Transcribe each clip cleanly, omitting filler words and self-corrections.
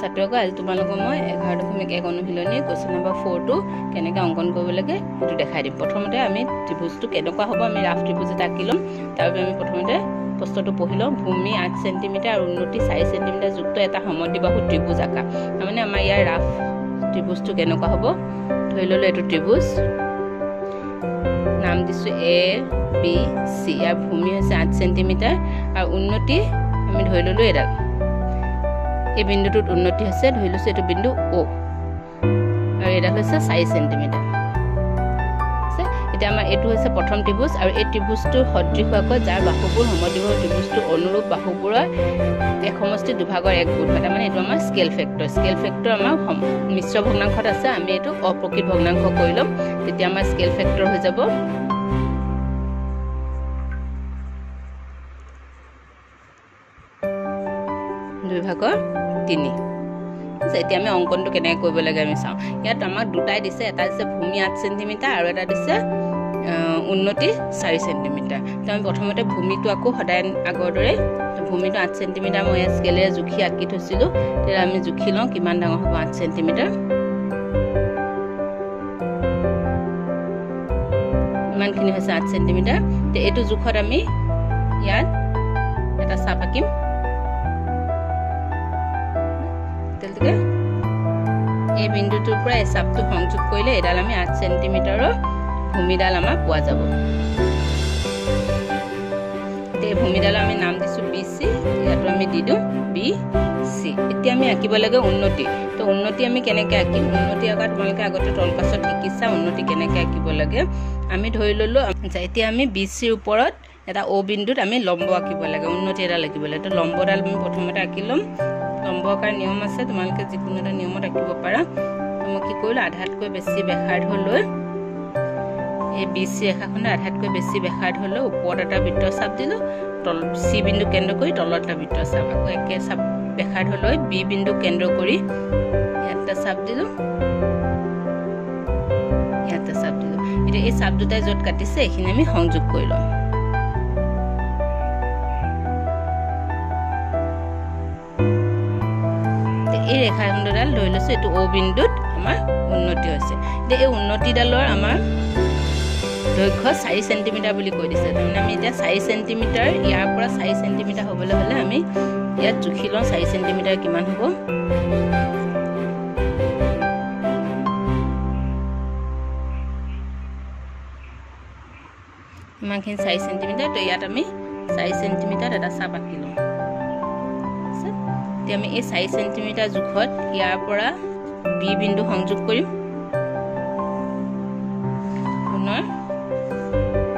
ছাত্ৰীসকল আজি তোমালোকক মই 11.1 অনুশীলনী কোৱেশ্চন নম্বৰ 4 টো কেনেকৈ অংকন কৰিব লাগে সেইটো দেখাই দিম। প্ৰথমতে আমি ত্ৰিভুজটো কেনেকুৱা হ'ব আমি ৰাফ ত্ৰিভুজ এটা আঁকি ল'ম। তাৰ বাবে আমি প্ৰথমতে প্ৰশ্নটো পঢ়ি ল'ম। ভূমি 8 সেন্টিমিটাৰ আৰু উন্নতি 4 সেন্টিমিটাৰ যুক্ত এটা সমদ্বিবাহু ত্ৰিভুজ আঁকা। মানে আমাৰ ইয়াৰ ৰাফ ত্ৰিভুজটো কেনেকুৱা হ'ব ধৰি ল'লো। এইটো ত্ৰিভুজ নাম দিছো এ বি সি। ইয়াৰ ভূমি হৈছে 8 সেন্টিমিটাৰ আৰু উন্নতি আমি ধৰি ল'লো এডাল। এই বিন্দুটোত উন্নতি হৈছে ধৰি লৈছো এইটো বিন্দু ও আৰু এটা হৈছে 4 সেন্টিমিটাৰ। এতিয়া আমাৰ এইটো হৈছে প্ৰথম ত্ৰিভুজ আৰু এই ত্ৰিভুজটোৰ সদৃশ হোৱাকৈ যাৰ বাহুবোৰ সমদ্বিবাহু ত্ৰিভুজটোৰ অনুৰূপ বাহুবোৰৰ এক সমষ্টি দুভাগৰ এক গুণ হয়। তাৰমানে এইটো আমাৰ স্কেল ফেক্টৰ। স্কেল ফেক্টৰ আমাৰ মিশ্ৰ ভগ্নাংশত আছে। আমি এইটো অপ্ৰকৃত ভগ্নাংশ কৰি ল'ম, তেতিয়া আমাৰ স্কেল ফেক্টৰ হৈ যাব 2/3। এতিয়া আমি অংকনটো কেনেকৈ কৰিব লাগে আমি চাওঁ। ইয়াত আমাক দুটাই দিছে, এটা দিছে ভূমি 8 সেন্টিমিটাৰ আৰু এটা দিছে উন্নতি 4 সেন্টিমিটাৰ। তো আমি প্ৰথমতে ভূমিটো আকৌ সদায় আগৰ দৰে ভূমিটো 8 সেন্টিমিটাৰ মই স্কেলেৰে জুখি আঁকি থৈছিলোঁ। তেতিয়া আমি জুখি লওঁ কিমান ডাঙৰ হ'ব 8 সেন্টিমিটাৰ। ইমানখিনি হৈছে 8 সেন্টিমিটাৰ। তো এইটো জোখত আমি ইয়াত এটা চাপ আঁকিম। এই বিন্দুটোৰ পৰা এই চাপটো সংযোগ কৰিলে এডাল আমি 8 সেন্টিমিটাৰৰ ভূমিডাল আমাৰ পোৱা যাব। এই ভূমিডাল আমি নাম দিছো বি চি। ইয়াতো আমি দি দিওঁ বি চি। এতিয়া আমি আঁকিব লাগে উন্নতি। তো উন্নতি আমি কেনেকৈ আঁকিম? উন্নতি আঁকা তোমালোকে আগতে তল পাছত শিকিছা উন্নতি কেনেকৈ আঁকিব লাগে। আমি ধৰি ল'লো এতিয়া আমি বি চিৰ ওপৰত এটা অ বিন্দুত আমি লম্ব আঁকিব লাগে, উন্নতি এডাল আঁকিব লাগে। তো লম্বডাল আমি প্ৰথমতে আঁকি ল'ম। লম্ব আঁকাৰ নিয়ম আছে, তোমালোকে যিকোনো এটা নিয়মত আঁকিব পাৰা। মই কি কৰিলোঁ আধাতকৈ বেছি ব্যাসাৰ্ধ লৈ এই বি চি ৰেখাখনে আধাতকৈ বেছি ব্যাসাৰ্ধ লৈ ওপৰত এটা বৃত্ত চাপ দিলোঁ। চি বিন্দু কেন্দ্ৰ কৰি তলত এটা বৃত্ত চাপ, আকৌ একে চাপ ব্যাসাৰ্ধ লৈ বি বিন্দু কেন্দ্ৰ কৰি ইয়াত এটা চাপ দিলোঁ, ইয়াত এটা চাপ দিলোঁ। এতিয়া এই চাপ দুটাই য'ত কাটিছে এইখিনি আমি সংযোগ কৰি ল'ম। এই ৰেখাখণ্ডডাল ধৰি লৈছো এইটো অ বিন্দুত আমাৰ উন্নতি হৈছে। এতিয়া এই উন্নতিডালৰ আমাৰ দৈৰ্ঘ্য 4 সেন্টিমিটাৰ বুলি কৈ দিছে। তাৰমানে আমি এতিয়া 4 সেন্টিমিটাৰ ইয়াৰ পৰা 4 সেন্টিমিটাৰ হ'বলৈ হ'লে আমি ইয়াত জুখি লওঁ 4 সেন্টিমিটাৰ কিমান হ'ব। ইমানখিনি 4 সেন্টিমিটাৰ। তো ইয়াত আমি 4 সেন্টিমিটাৰ এটা চাপ আঁকি লওঁ। এতিয়া আমি এই 4 সেন্টিমিটাৰ জোখত ইয়াৰ পৰা বি বিন্দু সংযোগ কৰিম। পুনৰ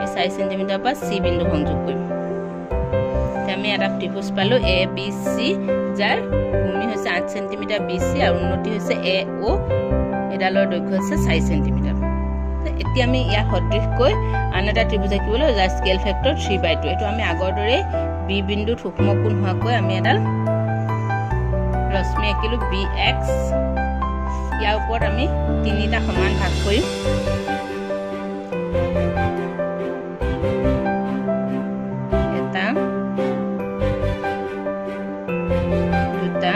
এই 4 সেন্টিমিটাৰ পৰা চি বিন্দু সংযোগ কৰিম। এতিয়া আমি এটা ত্ৰিভুজ পালো এ বি চি, যাৰ ভূমি হৈছে 8 সেন্টিমিটাৰ বি চি আৰু উন্নতি হৈছে এ অ। এডালৰ দৈৰ্ঘ্য হৈছে 4 সেন্টিমিটাৰ। এতিয়া আমি ইয়াৰ সদৃশকৈ আন এটা ত্ৰিভুজ আঁকিবলৈ যাৰ স্কেল ফেক্টৰ 3/2। এইটো আমি আগৰ দৰে বি বিন্দুত সূক্ষ্ম কোণ হোৱাকৈ আমি এডাল ৰশ্মি আঁকিলো বি এক্স। ইয়াৰ ওপৰত আমি 3টা সমান ভাগ কৰিম। এটা, দুটা,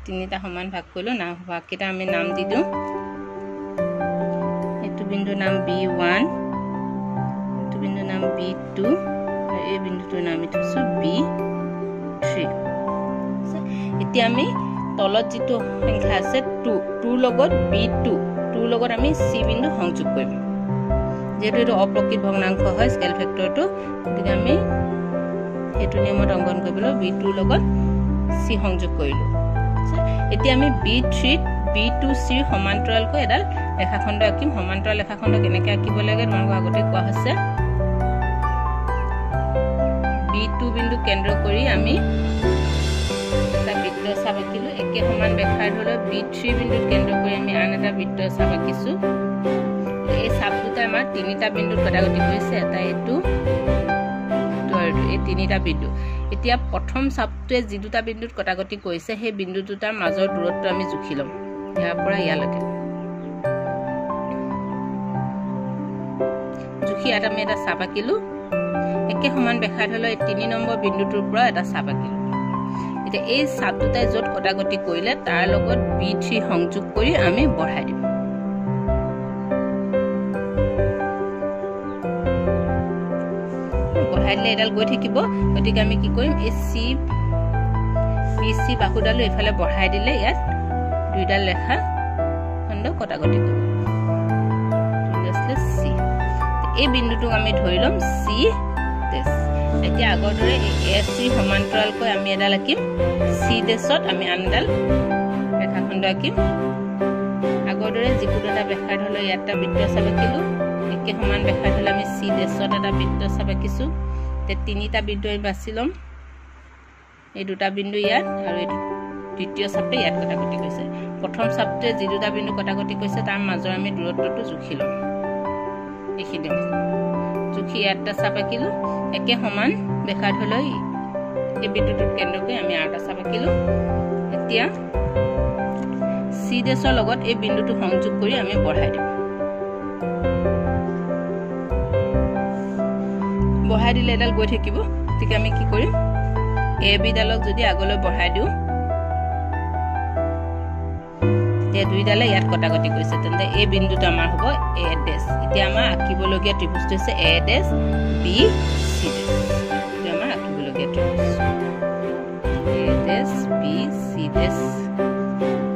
তিনিটা সমান ভাগ কৰিলো। নাম ভাগকেইটা আমি নাম দি দিওঁ। এইটো বিন্দুৰ নাম B1, এইটো বিন্দুৰ নাম B2, এই বিন্দুটোৰ নাম থৈছো B3। এতিয়া আমি তলত যিটো সংখ্যা আছে 2 লগত B2 2 লগত আমি চি বিন্দু সংযোগ কৰিম। যেহেতু এইটো অপ্ৰকৃত ভগ্নাংশ হয় স্কেল ফেক্টৰটো, গতিকে আমি সেইটো নিয়মত অংকন কৰিবলৈ B2 লগত চি সংযোগ কৰিলোঁ। এতিয়া আমি B3 B2C সমান্তৰালকৈ এডাল ৰেখাখণ্ড আঁকিম। সমান্তৰাল ৰেখাখণ্ড কেনেকৈ আঁকিব লাগে তোমালোকক আগতে কোৱা হৈছে। B2 বিন্দু কেন্দ্ৰ কৰি আমি এটা বৃত্ত চাপ আঁকিলো। একে সমান ব্যাসাৰ্ধ লৈ B3 বিন্দুত কেন্দ্ৰ কৰি আমি আন এটা বৃত্ত চাপ আঁকিছো। এই চাপ দুটা আমাৰ 3টা বিন্দুত কটাকটি কৰিছে, এটা এইটো আৰু এই 3টা বিন্দু। এতিয়া প্ৰথম চাপটোৱে যি দুটা বিন্দুত কটাকটি কৰিছে সেই বিন্দু দুটাৰ মাজৰ দূৰত্ব আমি জুখি ল'ম ইয়াৰ পৰা ইয়ালৈকে। জুখি ইয়াত আমি এটা চাপ আঁকিলো। একে সমান ব্যাসাৰ্ধ লৈ 3 নম্বৰ বিন্দুটোৰ পৰা এটা চাপ আঁকিলো এতিয়া এই চাপ দুটাই য'ত কটাকটি কৰিলে তাৰ লগত B3 সংযোগ কৰি আমি বঢ়াই দিম বঢ়াই দিলে এডাল গৈ থাকিব গতিকে আমি কি কৰিম এই BC বাহুডাল এফালে বঢ়াই দিলে ইয়াত দুইডাল ৰেখা খণ্ড কটাকটি কৰিব C এই বিন্দুটোক আমি ধৰি লম C দেশ এতিয়া আগৰ দৰে AC সমান্তৰালকৈ আমি এডাল আঁকিম C দেশত আমি আনডাল ৰেখাখণ্ড আঁকিম আগৰ দৰে যিকোনো এটা ব্যাসাৰ্ধ লৈ ইয়াত এটা বৃত্ত চাপ আঁকিলো একে সমান ব্যাসাৰ্ধ লৈ আমি C দেশত এটা বৃত্ত চাপ আঁকিছো তে তিনিটা বিন্দু আমি বাছি লম এই দুটা বিন্দু ইয়াত আৰু এই দ্বিতীয় চাপে ইয়াত কটাকটি কৰিছে প্ৰথম চাপতে যি দুটা বিন্দু কটাকটি কৰিছে তাৰ মাজৰ আমি দূৰত্বটো জুখি লম এইখিনি জুখি ইয়াত চাপ আঁকিলো একে সমান ব্যাসাৰ্ধ লৈ এই বিন্দুটোত কেন্দ্ৰ কৰি আমি আৰু এটা চাপ আঁকিলো এতিয়া C দেশৰ লগত এই বিন্দুটো সংযোগ কৰি আমি বঢ়াই দিম বঢ়াই দিলে এডাল গৈ থাকিব ঠিক আমি কি কৰিম AB ডালক যদি আগলৈ বঢ়াই দিও তে দুইডালে ইয়াত কটাকটি কৰিছে তেন্তে এই বিন্দুটো আমাৰ হ'ব A ডেশ এতিয়া আমাৰ আঁকিবলগীয়া ত্ৰিভুজটো হৈছে A ডেশ B C ডেশ এটা আমাৰ আঁকিবলগীয়া ত্ৰিভুজ A ডেশ B C ডেশ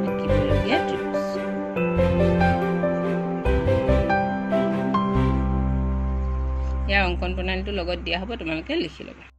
আঁকিবলগীয়া ত্ৰিভুজ ইয়াৰ অংকন প্ৰণালীটো লগত দিয়া হ'ব তোমালোকে লিখি ল'বা